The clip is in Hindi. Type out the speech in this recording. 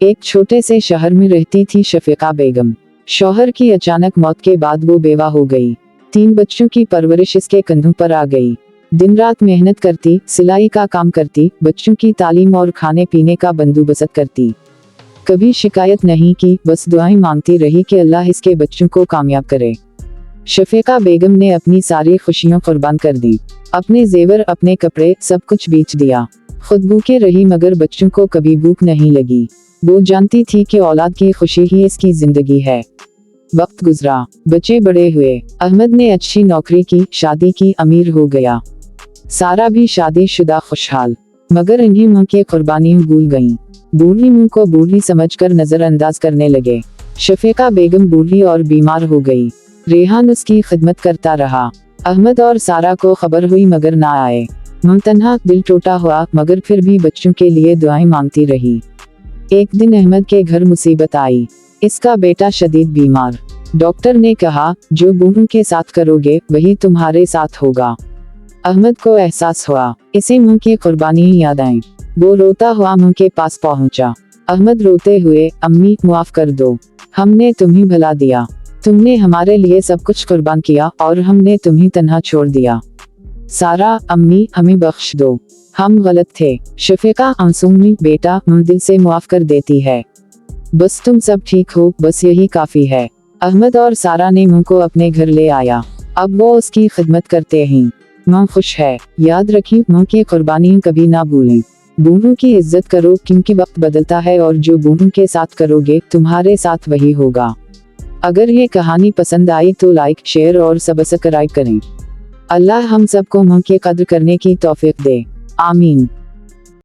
एक छोटे से शहर में रहती थी शफीका बेगम। शौहर की अचानक मौत के बाद वो बेवा हो गई। 3 बच्चों की परवरिश इसके कंधों पर आ गई। दिन रात मेहनत करती, सिलाई का काम करती, बच्चों की तालीम और खाने पीने का बंदोबस्त करती। कभी शिकायत नहीं की, बस दुआएं मांगती रही कि अल्लाह इसके बच्चों को कामयाब करे। शफीका बेगम ने अपनी सारी खुशियां कुर्बान कर दी। अपने जेवर, अपने कपड़े, सब कुछ बेच दिया। खुद भूखे रही मगर बच्चों को कभी भूख नहीं लगी। वो जानती थी कि औलाद की खुशी ही इसकी जिंदगी है। वक्त गुजरा, बच्चे बड़े हुए। अहमद ने अच्छी नौकरी की, शादी की, अमीर हो गया। सारा भी शादीशुदा, खुशहाल। मगर इन्हीं मां की कुर्बानियां भूल गईं। बूढ़ी मुंह को बूढ़ी समझकर नजरअंदाज करने लगे। शफीका बेगम बूढ़ी और बीमार हो गई। रेहान उसकी खिदमत करता रहा। अहमद और सारा को खबर हुई मगर ना आए। मुमतन्हा, दिल टूटा हुआ, मगर फिर भी बच्चों के लिए दुआएं मांगती रही। एक दिन अहमद के घर मुसीबत आई। इसका बेटा शदीद बीमार। डॉक्टर ने कहा, जो बूढ़ों के साथ करोगे वही तुम्हारे साथ होगा। अहमद को एहसास हुआ, इसे मुंह की कुर्बानी याद आई। वो रोता हुआ मुंह के पास पहुंचा। अहमद रोते हुए, अम्मी माफ कर दो, हमने तुम्हें भला दिया। तुमने हमारे लिए सब कुछ कुर्बान किया और हमने तुम्हें तन्हा छोड़ दिया। सारा, अम्मी हमें बख्श दो, हम गलत थे। शफीका आंसू में, बेटा हम दिल से माफ कर देती है। बस तुम सब ठीक हो, बस यही काफी है। अहमद और सारा ने मुंह को अपने घर ले आया। अब वो उसकी खिदमत करते हैं। माँ खुश है। याद रखी, माँ की कुर्बानी कभी ना भूलें। बूढ़ों की इज्जत करो क्योंकि वक्त बदलता है और जो बूढ़ों के साथ करोगे तुम्हारे साथ वही होगा। अगर ये कहानी पसंद आई तो लाइक, शेयर और सब्सक्राइब करें। अल्लाह हम सबको माँ की कद्र करने की तौफीक दे। आमीन।